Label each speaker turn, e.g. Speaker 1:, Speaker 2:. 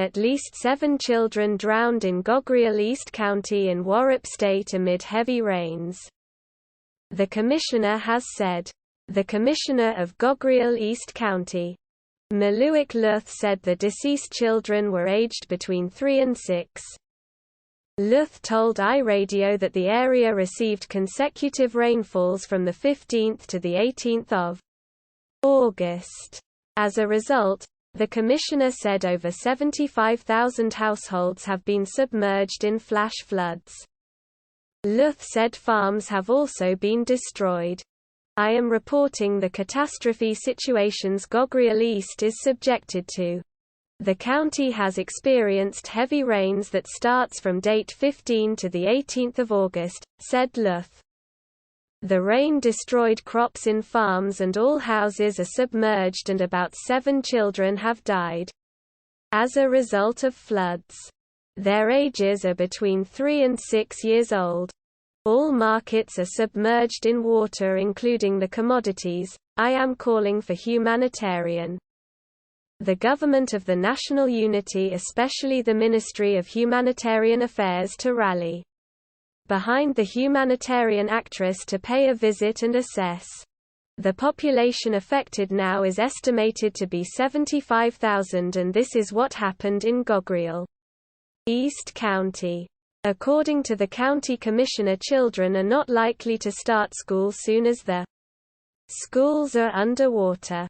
Speaker 1: At least 7 children drowned in Gogrial East County in Warrap State amid heavy rains. The commissioner has said. The commissioner of Gogrial East County, Maluik Luth, said the deceased children were aged between 3 and 6. Luth told iRadio that the area received consecutive rainfalls from the 15th to the 18th of August. As a result, the commissioner said over 75,000 households have been submerged in flash floods. Luth said farms have also been destroyed. I am reporting the catastrophe situations Gogrial East is subjected to. The county has experienced heavy rains that starts from date 15 to the 18th of August, said Luth. The rain destroyed crops in farms and all houses are submerged and about 7 children have died as a result of floods. Their ages are between 3 and 6 years old. All markets are submerged in water including the commodities. I am calling for humanitarian. The government of the National Unity, especially the Ministry of Humanitarian Affairs, to rally behind the humanitarian actress to pay a visit and assess. The population affected now is estimated to be 75,000 and this is what happened in Gogrial East County. According to the county commissioner, children are not likely to start school soon as the schools are underwater.